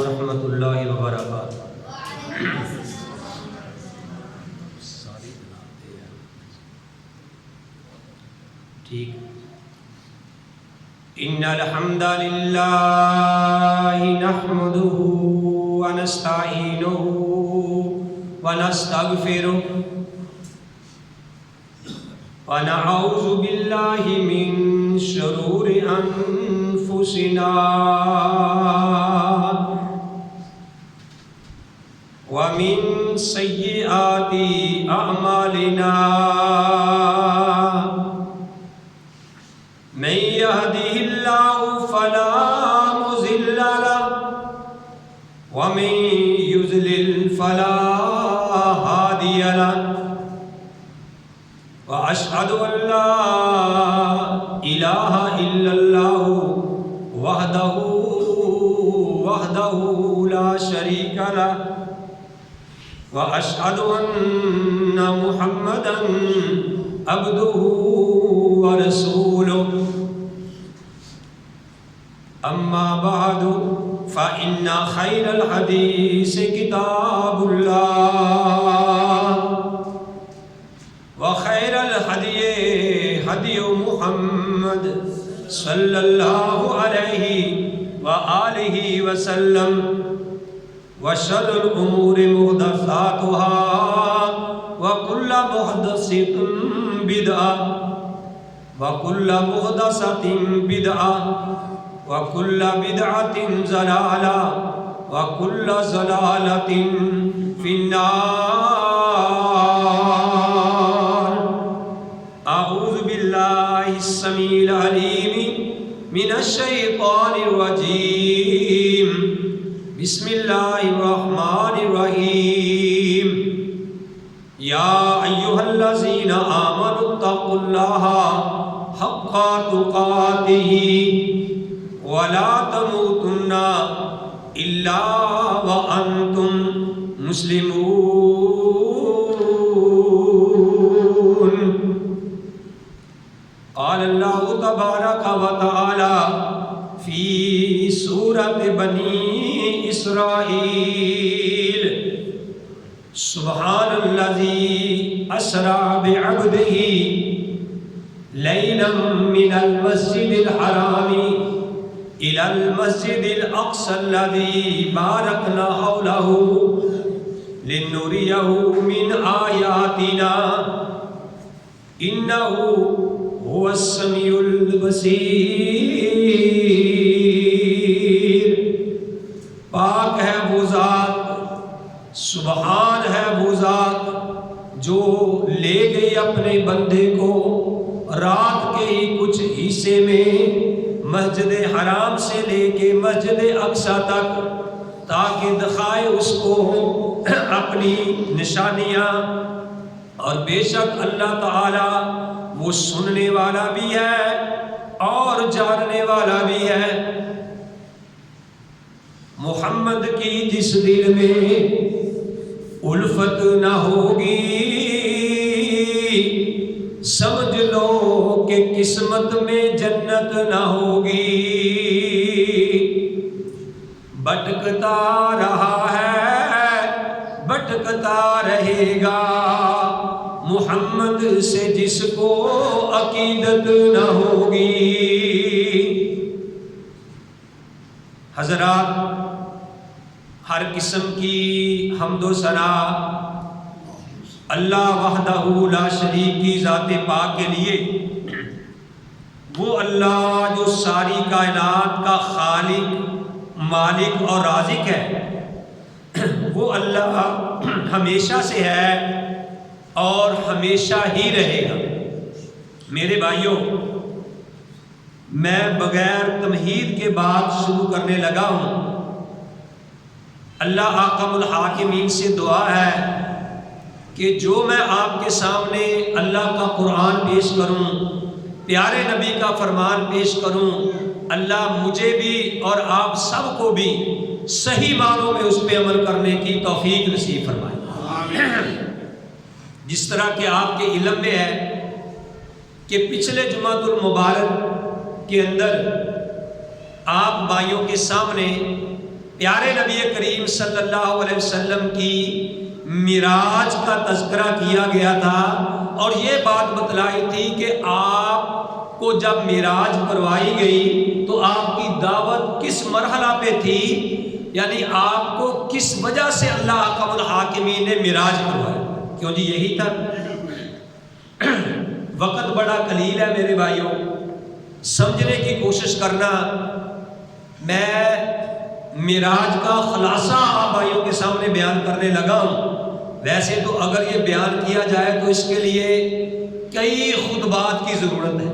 ورحمۃ اللہ وبرکاتہ۔ ٹھیک، ان الحمد للہ نحمده ونستعینه ونستغفره ونعوذ باللہ من شرور انفسنا ومن سیئات اعمالنا، من يهده الله فلا مضل له ومن يضلل فلا هادي له، وأشهد أن لا إله إلا الله وحده لا شريك له، وأشهد أن محمدا عبده ورسوله، أما بعد فإن خير الحديث كتاب الله، وخير الهدي هدي محمد صلى الله عليه وآله وسلم، وشر الأمور محدثاتها وكل محدثة بدعة وكل محدثة بدعة وكل بدعة ضلالة وكل ضلالة في النار۔ أعوذ بالله السميع العليم من الشيطان الرجيم، بسم الله الرحمن الرحيم، يا أيها الذين آمنوا اتقوا الله حق تقاته ولا تموتن إلا وأنتم مسلمون۔ قال الله تبارك وتعالى في سورة بني إسرائيل، سبحان الذي أسرى بعبده ليلا من المسجد الحرام إلى المسجد الأقصى الذي باركنا حوله لنريه من آياتنا إنه هو السميع البصير۔ پاک ہے وہ ذات، سبحان ہے وہ ذات جو لے گئی اپنے بندے کو رات کے ہی کچھ حصے میں مسجد حرام سے لے کے مسجد اقصی تک، تاکہ دکھائے اس کو اپنی نشانیاں، اور بے شک اللہ تعالی وہ سننے والا بھی ہے اور جاننے والا بھی ہے۔ محمد کی جس دل میں الفت نہ ہوگی، سمجھ لو کہ قسمت میں جنت نہ ہوگی۔ بھٹکتا رہا ہے بھٹکتا رہے گا، محمد سے جس کو عقیدت نہ ہوگی۔ حضرات، ہر قسم کی حمد و ثنا اللہ وحدہ لا شریک کی ذات پاک کے لیے، وہ اللہ جو ساری کائنات کا خالق، مالک اور رازق ہے، وہ اللہ ہمیشہ سے ہے اور ہمیشہ ہی رہے گا۔ میرے بھائیوں، میں بغیر تمہید کے بعد شروع کرنے لگا ہوں۔ اللہ احکم الحاکمین سے دعا ہے کہ جو میں آپ کے سامنے اللہ کا قرآن پیش کروں، پیارے نبی کا فرمان پیش کروں، اللہ مجھے بھی اور آپ سب کو بھی صحیح معنوں میں اس پہ عمل کرنے کی توفیق نصیب فرمائے۔ جس طرح کہ آپ کے علم میں ہے کہ پچھلے جمعۃ المبارک کے اندر آپ بھائیوں کے سامنے پیارے نبی کریم صلی اللہ علیہ وسلم کی معراج کا تذکرہ کیا گیا تھا اور یہ بات بتلائی تھی کہ آپ کو جب معراج کروائی گئی تو آپ کی دعوت کس مرحلہ پہ تھی، یعنی آپ کو کس وجہ سے اللہ حکم الحاکمین نے معراج کروایا؟ کیوں جی یہی تھا۔ وقت بڑا قلیل ہے میرے بھائیوں، سمجھنے کی کوشش کرنا۔ میں معراج کا خلاصہ آپ بھائیوں کے سامنے بیان کرنے لگا ہوں۔ ویسے تو اگر یہ بیان کیا جائے تو اس کے لیے کئی خطبات کی ضرورت ہے۔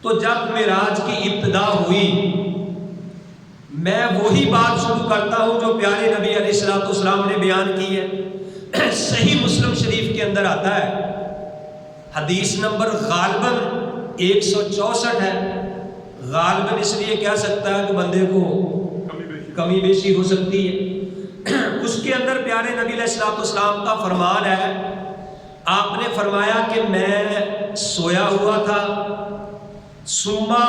تو جب معراج کی ابتدا ہوئی، میں وہی بات شروع کرتا ہوں جو پیارے نبی علیہ السلام نے بیان کی ہے۔ صحیح مسلم شریف کے اندر آتا ہے، حدیث نمبر غالباً 164 ہے۔ غالباً اس لیے کہہ سکتا ہے کہ بندے کو کمی بیشی ہو سکتی ہے۔ اس کے اندر پیارے نبی علیہ السلام کا فرمان ہے، آپ نے فرمایا کہ میں سویا ہوا تھا، سما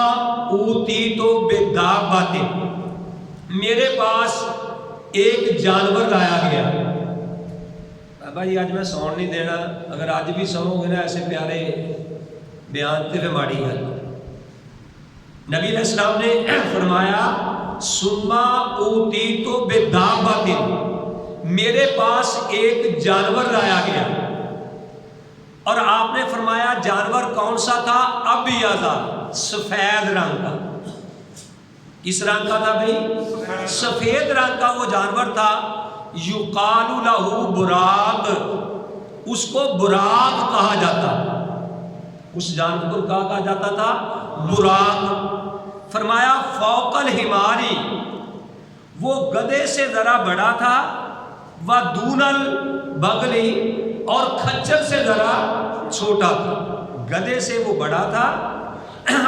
اوتیتو بدابۃ، میرے پاس ایک جانور لایا گیا۔ بابا جی آج میں سون نہیں دینا، اگر آج بھی سو گے نا ایسے پیارے بیان تے پھر ماڑی گل۔ نبی علیہ السلام نے فرمایا سما اوتیتو بدابۃ، میرے پاس ایک جانور لایا گیا، اور آپ نے فرمایا جانور کون سا تھا؟ ابیضا، سفید رنگ کا۔ کس رنگ کا تھا بھائی؟ سفید رنگ کا وہ جانور تھا۔ یقال لہ براق، اس کو براق کہا جاتا، اس جانور کو کہا جاتا تھا براق۔ فرمایا فوق الحماری، وہ گدھے سے ذرا بڑا تھا، ودون البغلی، اور کھچر سے ذرا چھوٹا تھا۔ گدھے سے وہ بڑا تھا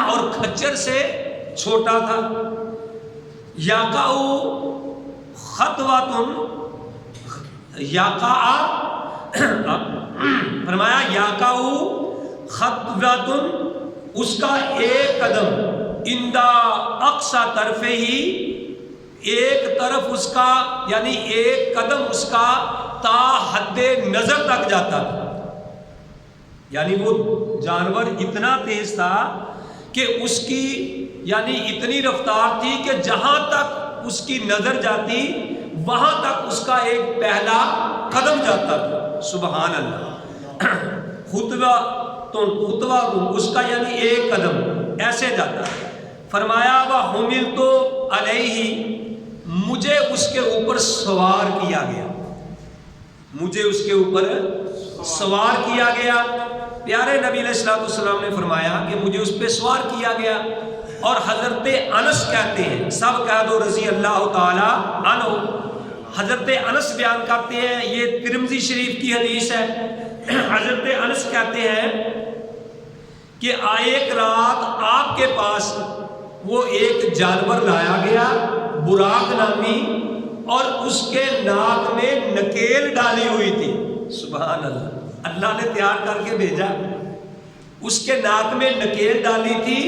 اور کھچر سے چھوٹا تھا۔ یقع خطوۃ، یقع، فرمایا یقع خطوۃ، اس کا ایک قدم، اندہ اقصی طرف ہی، ایک طرف اس کا یعنی ایک قدم اس کا تا حد نظر تک جاتا تھا۔ یعنی وہ جانور اتنا تیز تھا کہ اس کی یعنی اتنی رفتار تھی کہ جہاں تک اس کی نظر جاتی وہاں تک اس کا ایک پہلا قدم جاتا تھا۔ سبحان اللہ۔ خطوہ اس کا یعنی ایک قدم ایسے جاتا۔ فرمایا وَحُمِلْتُ عَلَيْهِ، مجھے اس کے اوپر سوار کیا گیا، مجھے اس کے اوپر سوار کیا گیا۔ پیارے نبی علیہ السلام نے فرمایا کہ مجھے اس پہ سوار کیا گیا۔ اور حضرت انس کہتے ہیں، سب کہہ دو رضی اللہ تعالی عنہ، حضرت انس بیان کرتے ہیں، یہ ترمذی شریف کی حدیث ہے۔ حضرت انس کہتے ہیں کہ ایک رات آپ کے پاس وہ ایک جانور لایا گیا براق نامی، اور اس کے ناک میں نکیل ڈالی ہوئی تھی۔ سبحان اللہ، اللہ نے تیار کر کے بھیجا۔ اس کے ناک میں نکیل ڈالی تھی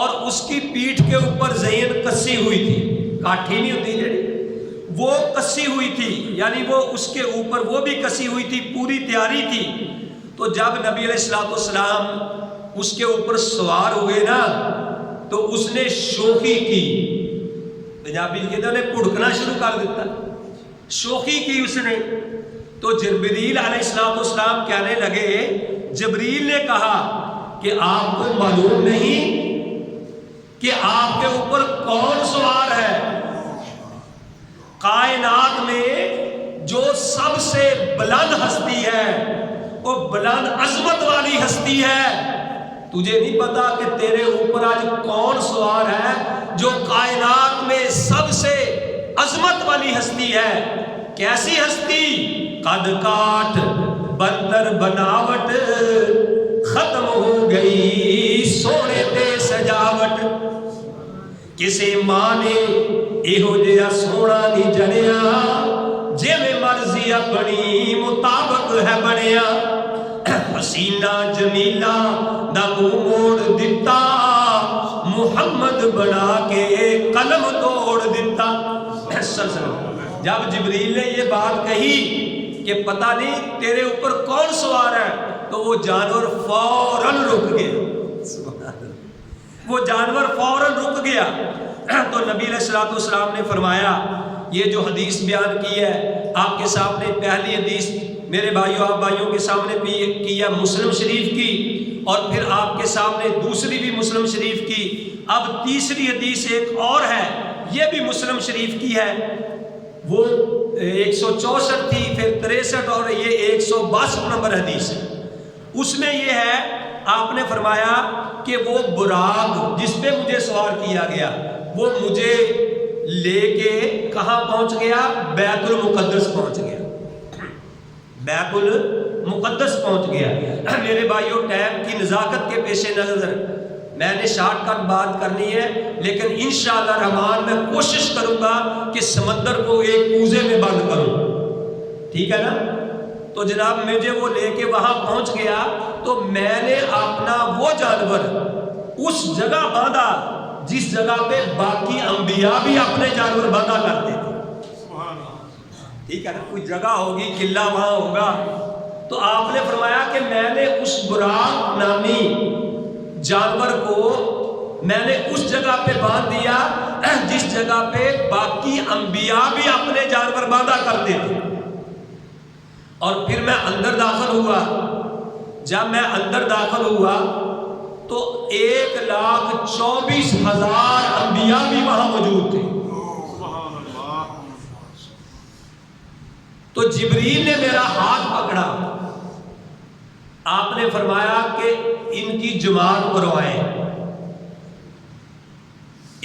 اور اس کی پیٹھ کے اوپر زین کسی ہوئی تھی، کاٹھی نہیں ہوتی جڑی، وہ کسی ہوئی تھی، یعنی وہ اس کے اوپر وہ بھی کسی ہوئی تھی، پوری تیاری تھی۔ تو جب نبی علیہ السلام اس کے اوپر سوار ہوئے نا تو اس نے شوخی کی، پنجابی کہتے ہیں پڑکنا شروع کر دیتا، شوخی کی اس نے۔ تو جبریل علیہ السلام کہنے لگے، جبریل نے کہا کہ آپ کو معلوم نہیں کہ آپ کے اوپر کون سوار ہے؟ کائنات میں جو سب سے بلند ہستی ہے، وہ بلند عظمت والی ہستی ہے۔ تجھے نہیں پتا کہ تیرے اوپر آج کون سوار ہے جو کائنات میں سب سے عظمت والی ہستی ہے؟ کیسی ہستی؟ قد کاٹ بندر بناوٹ، ختم ہو گئی سونے تے سجاوٹ، کسے ماں نے ایہو جہا سونا نہیں جڑیا، جویں مرضی اپنی مطابق ہے بنیا، حسینہ جمیلہ دا منہ موڑ دتا، محمد بنا کے قلم توڑ دیتا. جب جبریل نے یہ بات کہی کہ پتہ نہیں تیرے اوپر کون سوار ہے, تو وہ جانور فوراً رک گیا. وہ جانور فوراً رک گیا. تو نبی علیہ الصلوۃ والسلام نے فرمایا, یہ جو حدیث بیان کی ہے آپ کے سامنے, پہلی حدیث میرے بھائیوں آپ بھائیوں کے سامنے کی ہے مسلم شریف کی, اور پھر آپ کے سامنے دوسری بھی مسلم شریف کی. اب تیسری حدیث ایک اور ہے, یہ بھی مسلم شریف کی ہے, وہ 164 تھی, پھر 63 اور یہ 162 نمبر حدیث ہے. اس میں یہ ہے, آپ نے فرمایا کہ وہ براق جس پہ مجھے سوار کیا گیا وہ مجھے لے کے کہاں پہنچ گیا؟ بیت المقدس پہنچ گیا. بیت المقدس پہنچ گیا. میرے بھائیوں ٹائم کی نزاکت کے پیش نظر میں نے شارٹ کٹ بات کرنی ہے, لیکن انشاءاللہ الرحمن میں کوشش کروں گا کہ سمندر کو ایک کوزے میں بند کروں, ٹھیک ہے نا. تو جناب مجھے وہ لے کے وہاں پہنچ گیا, تو میں نے اپنا وہ جانور اس جگہ باندھا جس جگہ پہ باقی انبیاء بھی اپنے جانور باندھا کرتے تھے, ٹھیک ہے نا. کوئی جگہ ہوگی, قلعہ وہاں ہوگا. تو آپ نے فرمایا کہ میں نے اس براق نامی جانور کو میں نے اس جگہ پہ باندھ دیا جس جگہ پہ باقی انبیاء بھی اپنے جانور باندھا کرتے تھے. اور پھر میں اندر داخل ہوا. جب میں اندر داخل ہوا تو 1,24,000 انبیاء بھی وہاں موجود تھے. تو جبریل نے میرا ہاتھ پکڑا, آپ نے فرمایا کہ ان کی جماعت کروائیں.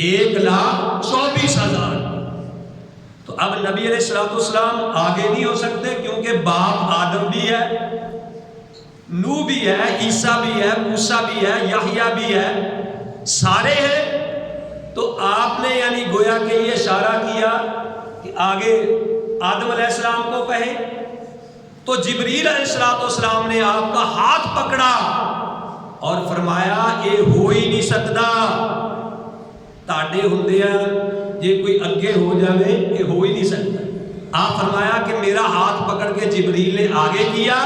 1,24,000. تو اب نبی علیہ الصلوۃ والسلام آگے نہیں ہو سکتے, کیونکہ باپ آدم بھی ہے, نوح بھی ہے, عیسیٰ بھی ہے, موسیٰ بھی ہے, یحییٰ بھی ہے, سارے ہیں. تو آپ نے یعنی گویا کہ یہ اشارہ کیا کہ آگے آدم علیہ السلام کو کہے. تو جبریل علیہ السلام نے آپ کا ہاتھ پکڑا اور فرمایا یہ ہو ہی نہیں سکتا, تاڑے ہوندیا یہ کوئی اگے ہو جاوے, یہ ہو ہی نہیں سکتا. آپ فرمایا کہ میرا ہاتھ پکڑ کے جبریل نے آگے کیا,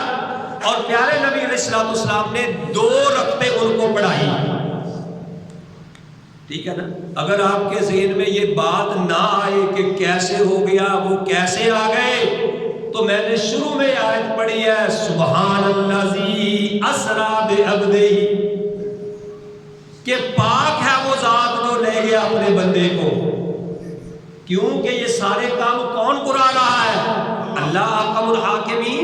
اور پیارے نبی علیہ السلام نے 2 رکعتیں ان کو پڑھائی, ٹھیک ہے نا. اگر آپ کے ذہن میں یہ بات نہ آئے کہ کیسے ہو گیا, وہ کیسے آ گئے, تو میں نے شروع میں آیت پڑھی ہے, سبحان الذی اسری بعبدہ, کہ پاک ہے وہ ذات جو لے گیا اپنے بندے کو. کیونکہ یہ سارے کام کون کرا رہا ہے؟ اللہ احکم الحاکمین.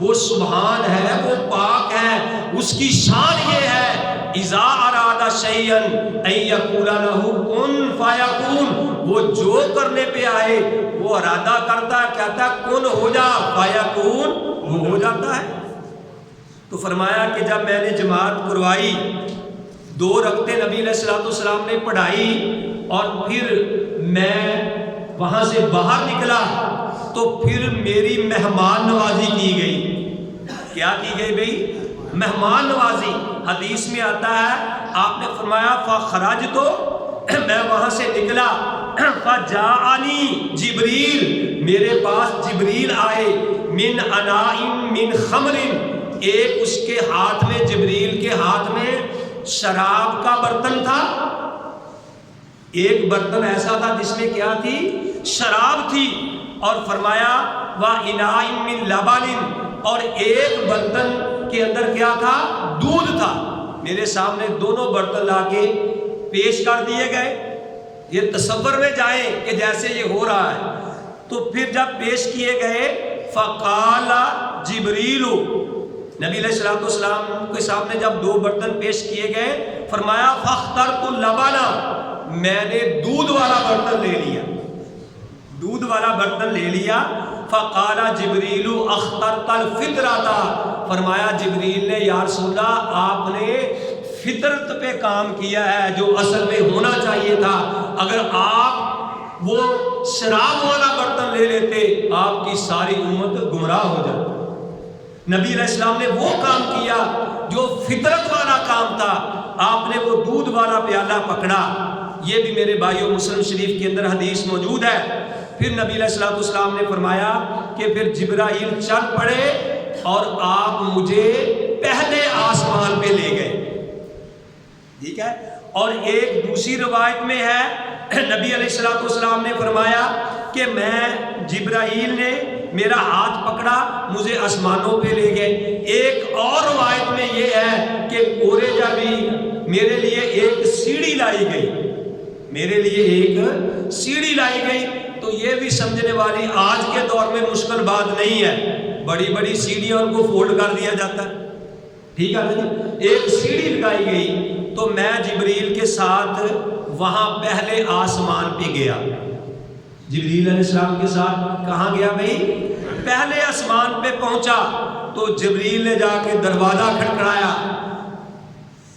وہ سبحان ہے, وہ پاک ہے, اس کی شان یہ ہے اذا اراد شیئا ان یقول له کن فیکون. وہ جو کرنے پہ آئے وہ ارادہ کرتا ہے, کہتا ہے کن ہو جا, فیکون, وہ ہو جاتا ہے. تو فرمایا کہ جب میں نے جماعت کروائی, 2 رکعتیں نبی علیہ الصلوۃ والسلام نے پڑھائی, اور پھر میں وہاں سے باہر نکلا, تو پھر میری مہمان نوازی کی گئی. کیا کی گئی بھئی؟ مہمان نوازی. حدیث میں آتا ہے, آپ نے فرمایا فخرجت, میں وہاں سے نکلا, فجاءنی جبریل, میرے پاس جبریل آئے, من اناء من خمر, ایک اس کے ہاتھ میں, جبریل کے ہاتھ میں شراب کا برتن تھا. ایک برتن ایسا تھا جس میں کیا تھی؟ شراب تھی. اور فرمایا وَإِنَاءٍ مِّن لَبَنٍ, اور ایک برتن کے اندر کیا تھا؟ دودھ تھا. میرے سامنے دونوں برتن لا کے پیش کر دیے گئے. یہ تصور میں جائیں کہ جیسے یہ ہو رہا ہے. تو پھر جب پیش کیے گئے, فَقَالَ جِبْرِيلُ, نبی علیہ السلام کے سامنے جب 2 برتن پیش کیے گئے, فرمایا فَاخْتَرْتُ اللَّبَنَ, میں نے دودھ والا برتن لے لیا, دودھ والا برتن لے لیا. فقال جبریل اخترت الفطرۃ, فرمایا جبریل نے یا رسول اللہ آپ نے فطرت پہ کام کیا ہے جو اصل میں ہونا چاہیے تھا. اگر آپ وہ شراب والا برتن لے لیتے آپ کی ساری امت گمراہ ہو جاتی. نبی علیہ السلام نے وہ کام کیا جو فطرت والا کام تھا. آپ نے وہ دودھ والا پیالہ پکڑا. یہ بھی میرے بھائیوں مسلم شریف کے اندر حدیث موجود ہے. پھر نبی علیہ الصلوۃ والسلام نے فرمایا کہ پھر جبرائیل چل پڑے اور آپ مجھے پہلے آسمان پہ لے گئے. ٹھیک ہے. اور ایک دوسری روایت میں ہے نبی علیہ الصلوۃ والسلام نے فرمایا کہ جبرائیل نے میرا ہاتھ پکڑا مجھے آسمانوں پہ لے گئے. ایک اور روایت میں یہ ہے کہ اورجا بھی میرے لیے ایک سیڑھی لائی گئی، میرے لیے ایک سیڑھی لائی گئی. تو یہ بھی سمجھنے والی آج کے دور میں مشکل بات نہیں ہے. بڑی بڑی سیڑھیاں ان کو فولڈ کر دیا جاتا ہے. ٹھیک ہے نا جی. ایک سیڑھی لگائی گئی تو میں جبریل کے ساتھ وہاں پہلے آسمان پہ گیا. جبریل علیہ السلام کے ساتھ کہاں گیا بھائی؟ پہلے آسمان پہ پہنچا تو جبریل نے جا کے دروازہ کھٹکھڑایا.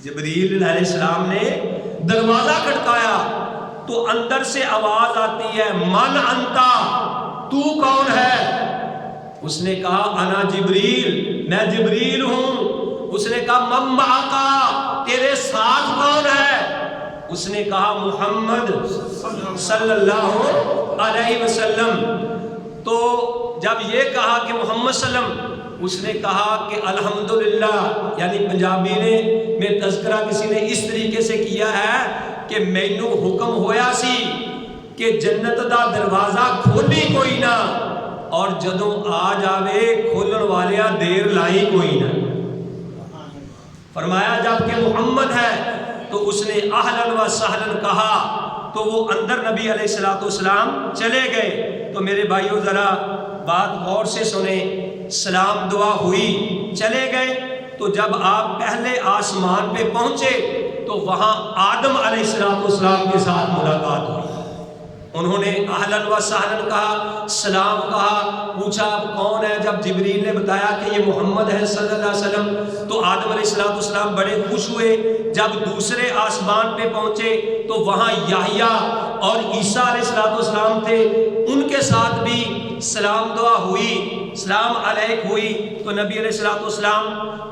جبریل علیہ السلام نے دروازہ کھٹکایا تو اندر سے آواز آتی ہے من انتا، تو کون ہے؟ اس نے کہا انا جبریل، میں جبریل ہوں. اس نے کہا من معکا، تیرے ساتھ کون ہے؟ اس نے کہا محمد صلی اللہ علیہ وسلم. تو جب یہ کہا کہ محمد صلی اللہ علیہ وسلم، اس نے کہا کہ الحمدللہ، یعنی پنجابی میں تذکرہ کسی نے اس طریقے سے کیا ہے کہ مینوں حکم ہویا سی کہ جنت دا دروازہ کھولی کوئی نہ، اور جدوں آ جاوے کھولن والیاں دیر لائی کوئی نہ. فرمایا جب کہ محمد ہے تو اس نے اہلاً و سہلاً کہا تو وہ اندر نبی علیہ الصلوۃ والسلام چلے گئے. تو میرے بھائیوں ذرا بات غور سے سنیں. سلام دعا ہوئی، چلے گئے. تو جب آپ پہلے آسمان پہ پہنچے تو وہاں آدم علیہ الصلوۃ والسلام کے ساتھ ملاقات ہوئی. انہوں نے اہلاً و سہلاً کہا، سلام کہا، پوچھا آپ کون ہے. جب جبریل نے بتایا کہ یہ محمد ہے صلی اللہ علیہ وسلم تو آدم علیہ الصلوۃ والسلام بڑے خوش ہوئے. جب دوسرے آسمان پہ پہنچے تو وہاں یحییٰ اور عیسیٰ علیہ الصلوۃ والسلام تھے، ان کے ساتھ بھی سلام دعا ہوئی، سلام علیک ہوئی. تو نبی علیہ الصلوۃ والسلام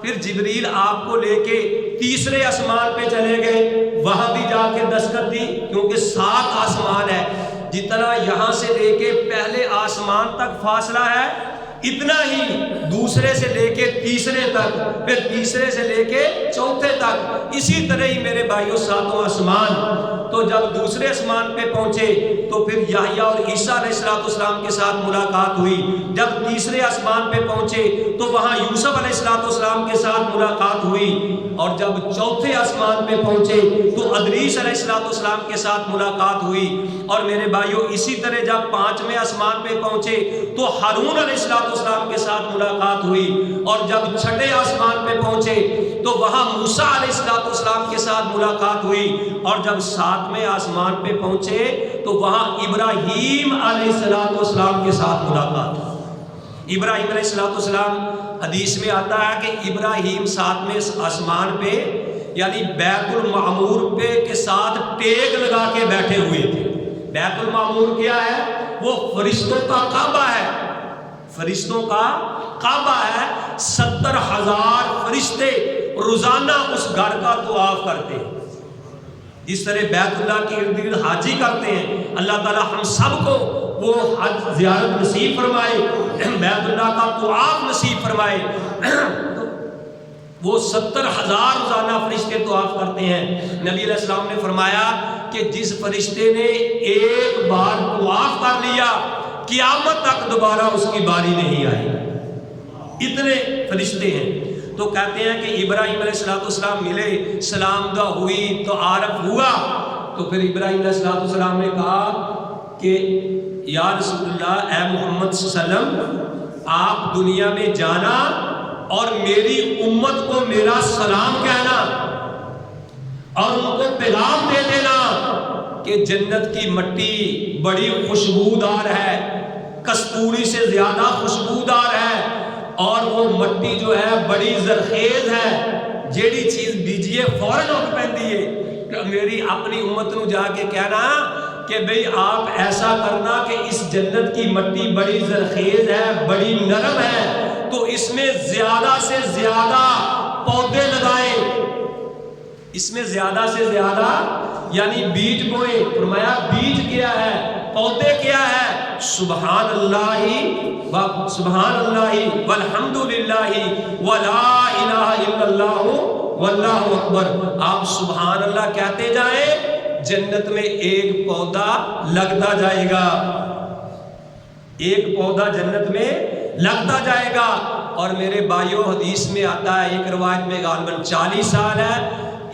پھر جبریل آپ کو لے کے تیسرے آسمان پہ چلے گئے. وہاں بھی جا کے دستخط دی، کیونکہ 7 آسمان ہے. جتنا یہاں سے لے کے پہلے آسمان تک فاصلہ ہے اتنا ہی دوسرے سے لے کے تیسرے تک، پھر تیسرے سے لے کے چوتھے تک، اسی طرح ہی میرے بھائیوں 7 آسمان. تو جب دوسرے آسمان پہ پہنچے تو پھر یحییٰ اور عیسیٰ علیہ السلام کے ساتھ ملاقات ہوئی. جب تیسرے آسمان پہ پہنچے تو وہاں یوسف علیہ السلام کے ساتھ ملاقات ہوئی. اور جب چوتھے آسمان پہ پہنچے تو ادریس علیہ السلام کے ساتھ ملاقات ہوئی. اور میرے بھائیوں اسی طرح جب 5ویں آسمان پہ پہنچے تو ہارون علیہ السلام کے ساتھ ملاقات ہوئی. اور جب 6ٹھے آسمان پہ پہنچے تو وہاں موسیٰ علیہ السلام کے ساتھ ملاقات ہوئی. اور جب 7ویں آسمان پہ پہنچے تو وہاں ابراہیم علیہ السلام کے ساتھ ملاقات ہوئی. ابراہیم علیہ السلام حدیث میں آتا ہے کہ ابراہیم 7ویں آسمان پہ یعنی بیت المعمور پہ کے ساتھ ٹیک لگا کے بیٹھے ہوئے تھے. بیت المعمور کیا ہے؟ وہ فرشتوں کا کعبہ ہے، فرشتوں کا کعبہ ہے. 70,000 فرشتے روزانہ اس گھر کا طواف کرتے ہیں. جس طرح بیت اللہ کے ارد گرد حاجی کرتے ہیں، اللہ تعالی ہم سب کو وہ حج زیارت نصیب فرمائے، بیت اللہ کا طواف نصیب فرمائے. وہ 70,000 روزانہ فرشتے طواف کرتے ہیں. نبی علیہ السلام نے فرمایا کہ جس فرشتے نے ایک بار طواف کر لیا قیامت تک دوبارہ اس کی باری نہیں آئی. اتنے فرشتے ہیں. تو کہتے ہیں کہ ابراہیم علیہ السلام ملے، سلام دعا ہوئی تو عارف ہوا. تو پھر ابراہیم علیہ السلام نے کہا کہ یا رسول اللہ، اے محمد صلی اللہ علیہ وسلم، آپ دنیا میں جانا اور میری امت کو میرا سلام کہنا اور ان کو پیغام دے دینا کہ جنت کی مٹی بڑی خوشبودار ہے، کستوری سے زیادہ خوشبودار ہے، اور وہ مٹی جو ہے بڑی زرخیز ہے. جیڑی چیز بیجیے فوراً اٹھ پیندی ہے. میری اپنی امت نو جا کے کہنا کہ بھئی آپ ایسا کرنا کہ اس جنت کی مٹی بڑی زرخیز ہے، بڑی نرم ہے، تو اس میں زیادہ سے زیادہ پودے لگائیں. اس میں زیادہ سے زیادہ یعنی بیج بوئے، فرمایا بیج کیا ہے، پودے کیا ہے، سبحان اللہ والحمد للہ ولا الہ الا اللہ واللہ اکبر۔ آپ سبحان اللہ کہتے جائیں، جنت میں ایک پودا لگتا جائے گا، ایک پودا جنت میں لگتا جائے گا۔ اور میرے بھائیو حدیث میں آتا ہے، ایک روایت میں غالباً 40 سال ہے،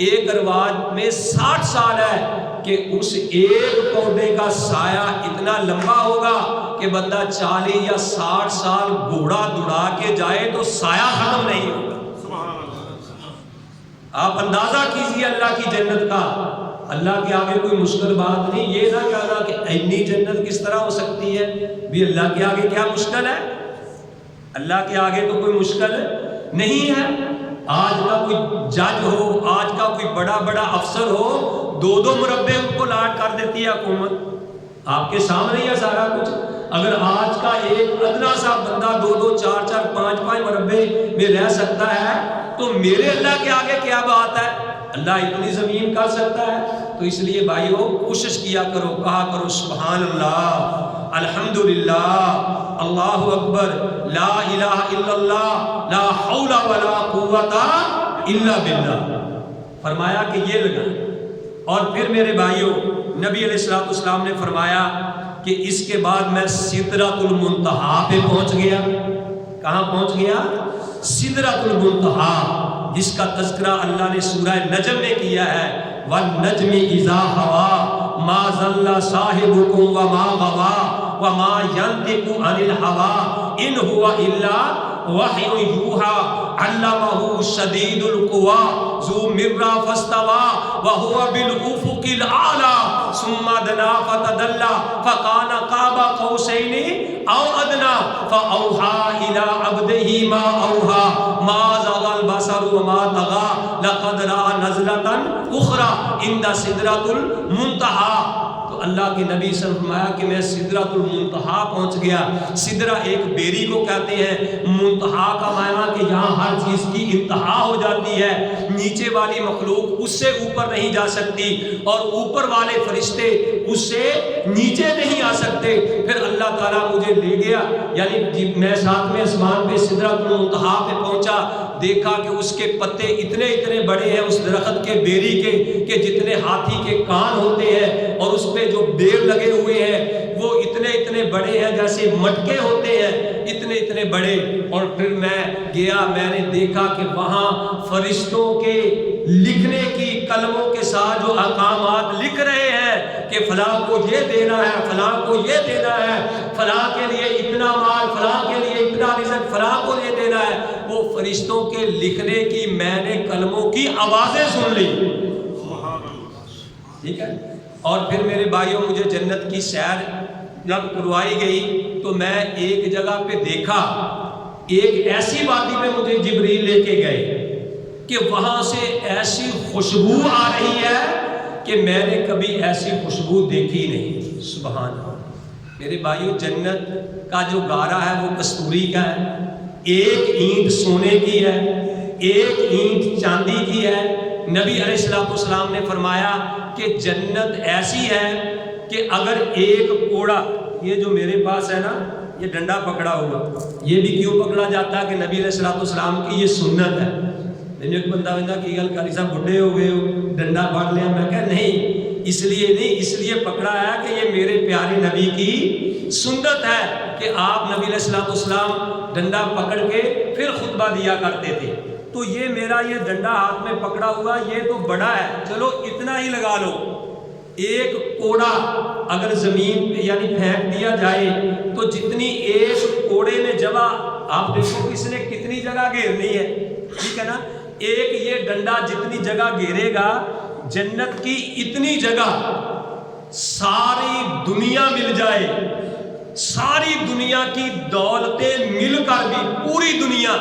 ایک روایت میں 60 سال ہے، کہ اس ایک پودے کا سایہ اتنا لمبا ہوگا کہ بندہ 40 یا 60 سال گھوڑا دوڑا کے جائے تو سایہ ختم نہیں ہوگا۔ آپ اندازہ کیجئے اللہ کی جنت کا، اللہ کے آگے کوئی مشکل بات نہیں۔ یہ نہ کہنا کہ اتنی جنت کس طرح ہو سکتی ہے، بھی اللہ کے آگے کیا مشکل ہے؟ اللہ کے آگے تو کوئی مشکل نہیں ہے۔ آج کا کوئی جج ہو، آج کا کوئی بڑا افسر ہو، 2 مربع ان کو لاٹ کر دیتی ہے حکومت، آپ کے سامنے ہی ہے سارا کچھ۔ اگر آج کا ایک ادنا سا بندہ 2 4 5 مربع میں رہ سکتا ہے تو میرے اللہ کے آگے کیا بات ہے؟ اللہ اتنی زمین کر سکتا ہے۔ تو اس لیے بھائیو کوشش کیا کرو، کہا کرو سبحان اللہ، الحمدللہ، اللہ اکبر، لا الہ الا اللہ، لا حول ولا قوت الا باللہ۔ فرمایا کہ یہ لگا۔ اور پھر میرے بھائیو نبی علیہ السلام نے فرمایا کہ اس کے بعد میں سدرۃ المنتہا پہ پہنچ گیا۔ کہاں پہنچ گیا؟ سدرۃ المنتہا، جس کا تذکرہ اللہ نے سورہ نجم میں کیا ہے، والنجم اذا ہوا ما ضل صاحبکم وما غوا وما ينطق عن الهوى ان هو الا وحی یوحی علمہ شدید القوى ذو مرہ فاستوى وهو بالافق الاعلی ثم دنا فتدلى فكان قاب قوسین او ادنى فاوحى الى عبده ما اوحى ما زاغ البصر وما طغى لقد رأى نزلة اخرى عند سدرۃ المنتہا۔ تو اللہ کے نبی صلی اللہ علیہ وسلم نے فرمایا کہ میں سدرۃ المنتہا پہنچ گیا۔ سدرہ ایک بیری کو کہتے ہیں، منتہا کا معنی کہ یہاں ہر چیز کی انتہا ہو جاتی ہے، نیچے والی مخلوق اس سے اوپر نہیں جا سکتی اور اوپر والے فرشتے اس سے نیچے نہیں آ سکتے۔ پھر اللہ تعالیٰ مجھے لے گیا، یعنی میں 7ویں آسمان پہ سدرۃ المنتہا پہ پہنچا، دیکھا کہ اس کے پتے اتنے بڑے ہیں اس درخت کے بیری کے کہ جتنے ہاتھی کے کان ہوتے ہیں، اور اس پہ جو بیر لگے ہوئے ہیں وہ اتنے بڑے ہیں جیسے مٹکے ہوتے ہیں، اتنے بڑے۔ اور پھر میں گیا، میں نے دیکھا کہ وہاں فرشتوں کے لکھنے کی قلموں کے ساتھ جو احکامات لکھ رہے ہیں کہ فلاں کو یہ دینا ہے، فلاں کو یہ دینا ہے، فلاں کے لیے اتنا مال، فلاں کے لیے اتنا رزق، فلاں کو یہ دینا ہے، وہ فرشتوں کے لکھنے کی میں نے قلموں کی آوازیں سن لی۔ ٹھیک ہے۔ اور پھر میرے بھائیوں مجھے جنت کی سیر جب کروائی گئی تو میں ایک جگہ پہ دیکھا، ایک ایسی وادی میں مجھے جبریل لے کے گئے کہ وہاں سے ایسی خوشبو آ رہی ہے کہ میں نے کبھی ایسی خوشبو دیکھی نہیں۔ سبحان اللہ۔ میرے بھائیو جنت کا جو گارا ہے وہ کستوری کا ہے، ایک اینٹ سونے کی ہے، ایک اینٹ چاندی کی ہے۔ نبی علیہ السلام نے فرمایا کہ جنت ایسی ہے کہ اگر ایک کوڑا، یہ جو میرے پاس ہے نا یہ ڈنڈا پکڑا ہوا، یہ بھی کیوں پکڑا جاتا ہے کہ نبی علیہ السلام کی یہ سنت ہے۔ میں نے ایک بندہ کی گل کری صاحب بڈھے ہو گئے ہو ڈنڈا پکڑ لیا، میں کہا نہیں، اس لیے نہیں، اس لیے پکڑا ہے کہ یہ میرے پیارے نبی کی سنت ہے کہ آپ نبی علیہ السلام ڈنڈا پکڑ کے پھر خطبہ دیا کرتے تھے۔ تو یہ میرا یہ ڈنڈا ہاتھ میں پکڑا ہوا یہ تو بڑا ہے، چلو اتنا ہی لگا لو۔ ایک کوڑا اگر زمین پہ یعنی پھینک دیا جائے تو جتنی ایک کوڑے میں جگہ، آپ دیکھو کس نے کتنی جگہ گھیرنی ہے، ٹھیک ہے نا۔ ایک یہ ڈنڈا جتنی جگہ گھیرے گا، جنت کی اتنی جگہ، ساری دنیا مل جائے، ساری دنیا کی دولتیں مل کر بھی پوری دنیا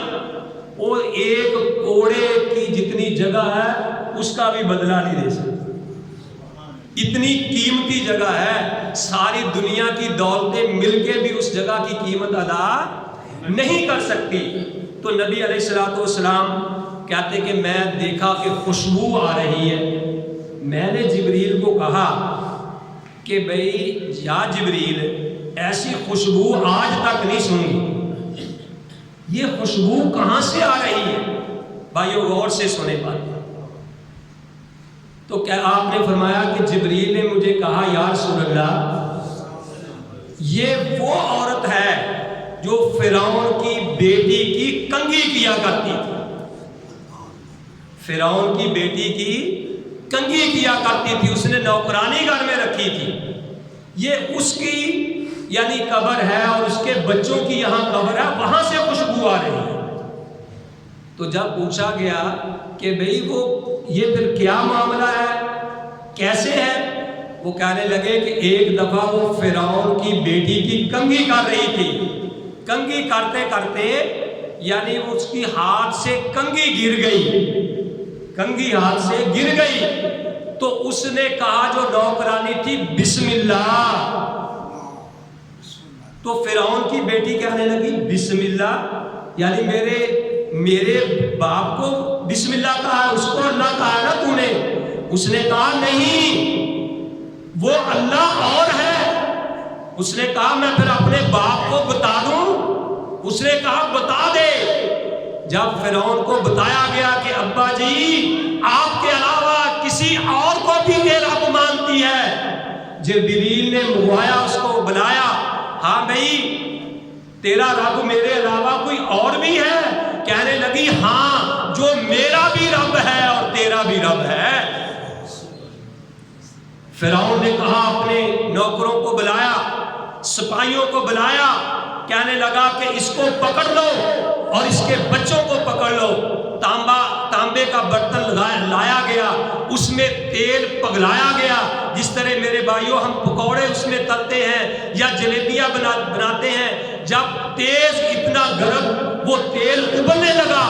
اور ایک کوڑے کی جتنی جگہ ہے اس کا بھی بدلہ نہیں دے سکتی۔ اتنی قیمتی جگہ ہے، ساری دنیا کی دولتیں مل کے بھی اس جگہ کی قیمت ادا نہیں کر سکتی۔ تو نبی علیہ السلام کہتے کہ میں دیکھا کہ خوشبو آ رہی ہے. میں نے جبریل کو کہا کہ بھئی یا جبریل ایسی خوشبو آج تک نہیں سنی، یہ خوشبو کہاں سے آ رہی ہے؟ بھائیو غور سے سنے بات. تو کیا آپ نے فرمایا کہ جبریل نے مجھے کہا یا رسول اللہ یہ وہ عورت ہے جو فرعون کی بیٹی کی کنگھی کیا کرتی تھی. فرعون کی بیٹی کی کنگھی کیا کرتی تھی، اس نے نوکرانی گھر میں رکھی تھی. یہ اس کی یعنی قبر ہے اور اس کے بچوں کی یہاں قبر ہے، وہاں سے خوشبو آ رہی ہے. تو جب پوچھا گیا کہ بھئی وہ یہ پھر کیا معاملہ ہے، کیسے ہے، وہ کہنے لگے کہ ایک دفعہ وہ فرعون کی بیٹی کی کنگھی کر رہی تھی. کنگھی کرتے کرتے یعنی اس کی ہاتھ سے کنگھی گر گئی، کنگھی ہاتھ سے گر گئی. تو اس نے کہا جو نوکرانی تھی بسم اللہ. تو فرعون کی بیٹی کہنے لگی بسم اللہ، یعنی میرے باپ کو بسم اللہ کہا ہے، اس کو اللہ کہا ہے نا تو نے. اس نے کہا نہیں وہ اللہ اور ہے. اس نے کہا میں پھر اپنے باپ کو بتا دوں؟ اس نے کہا بتا دے. جب فرعون کو بتایا گیا کہ ابا جی آپ کے علاوہ کسی اور کو بھی یہ رب مانتی ہے، جبریل نے منگوایا، اس کو بلایا، ہاں بھائی تیرا رب میرے علاوہ کوئی اور بھی ہے؟ کہنے لگی ہاں جو میرا بھی رب ہے اور تیرا بھی رب ہے. فرعون نے کہا اپنے نوکروں کو بلایا، سپاہیوں کو بلایا، کہنے لگا کہ اس کو پکڑ لو اور اس کے بچوں کو پکڑ لو. تانبے کا برتن لایا گیا، اس میں تیل پگلایا گیا. جس طرح میرے بھائیوں ہم پکوڑے اس میں تلتے ہیں یا جلیبیاں بناتے ہیں، جب تیز اتنا گرم وہ تیل ابلنے لگا.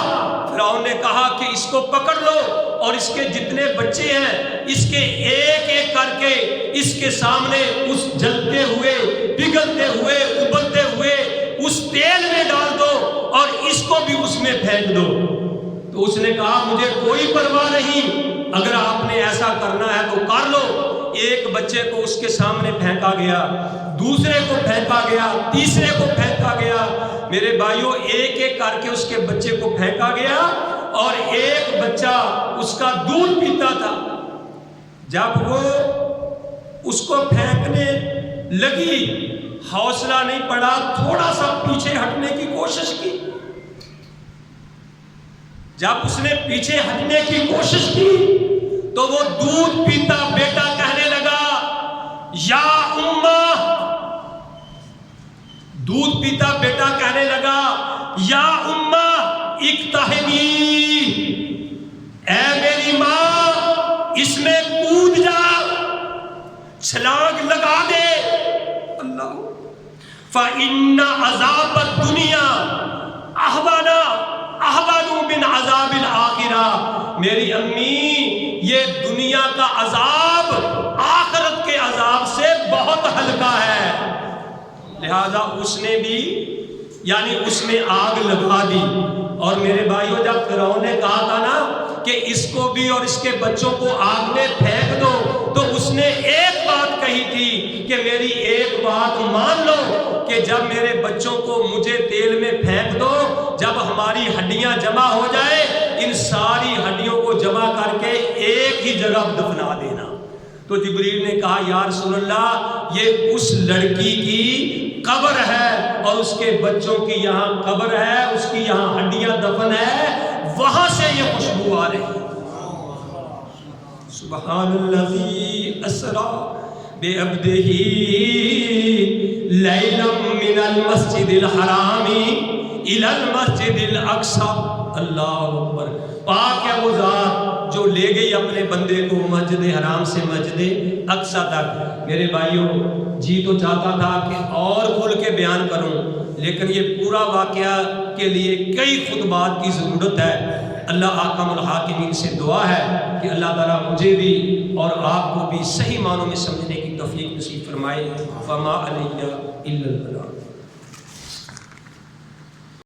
فرعون نے کہا کہ اس کو پکڑ لو اور اس کے جتنے بچے ہیں اس کے ایک ایک کر کے اس کے سامنے اس جلتے ہوئے پگھلتے ہوئے ابلتے ہوئے اس تیل میں ڈال دو اور اس کو بھی اس میں پھینک دو. تو اس نے کہا مجھے کوئی پرواہ نہیں، اگر آپ نے ایسا کرنا ہے تو کر لو. ایک بچے کو اس کے سامنے پھینکا گیا، دوسرے کو پھینکا گیا، تیسرے کو پھینکا گیا. میرے بھائیوں ایک ایک کر کے اس کے بچے کو پھینکا گیا اور ایک بچہ اس کا دودھ پیتا تھا. جب وہ اس کو پھینکنے لگی حوصلہ نہیں پڑا، تھوڑا سا پیچھے ہٹنے کی کوشش کی. جب اس نے پیچھے ہٹنے کی کوشش کی تو وہ دودھ پیتا بیٹا کہنے لگا یا اماں. دودھ پیتا بیٹا کہنے لگا یا اماں اقتحمی، اے میری ماں اس میں کود جا، چھلانگ لگا دے. اللہ فَإِنَّ عَذَابَ الدُّنْيَا أَهْوَنُ مِنْ عَذَابِ الْآخِرَةِ. میری امی یہ دنیا کا عذاب آخرت کے عذاب سے بہت ہلکا ہے. لہذا اس نے بھی یعنی اس میں آگ لگا دی. اور میرے بھائیوں جب فرعون نے کہا تھا نا کہ اس کو بھی اور اس کے بچوں کو آگ میں پھینک دو، تو اس نے ایک بات کہی تھی کہ میری ایک بات مان لو کہ جب میرے بچوں کو مجھے تیل میں پھینک دو، جب ہماری ہڈیاں جمع ہو جائے ان ساری ہڈیوں کو جمع کر کے ایک ہی جگہ دفنا دینا. تو جبریل نے کہا یا رسول اللہ یہ اس لڑکی کی قبر ہے اور اس کے بچوں کی یہاں قبر ہے، اس کی یہاں ہڈیاں دفن ہے، وہاں سے یہ خوشبو آ رہی ہے. سبحان الذی اسری بعبدہ لیلا من المسجد الحرام الی المسجد الاقصی. اللہ اکبر. پاک ہے وہ ذات جو لے گئی اپنے بندے کو مسجد حرام سے مسجد اقصی تک. میرے بھائیوں جی تو چاہتا تھا کہ اور کھل کے بیان کروں، لیکن یہ پورا واقعہ کے لیے کئی خطبات کی ضرورت ہے. اللہ حاکم الحاکمین سے دعا ہے کہ اللہ تعالیٰ مجھے بھی اور آپ کو بھی صحیح معنوں میں سمجھنے کی توفیق نصیب فرمائے. فما علیہ الا البلاغ.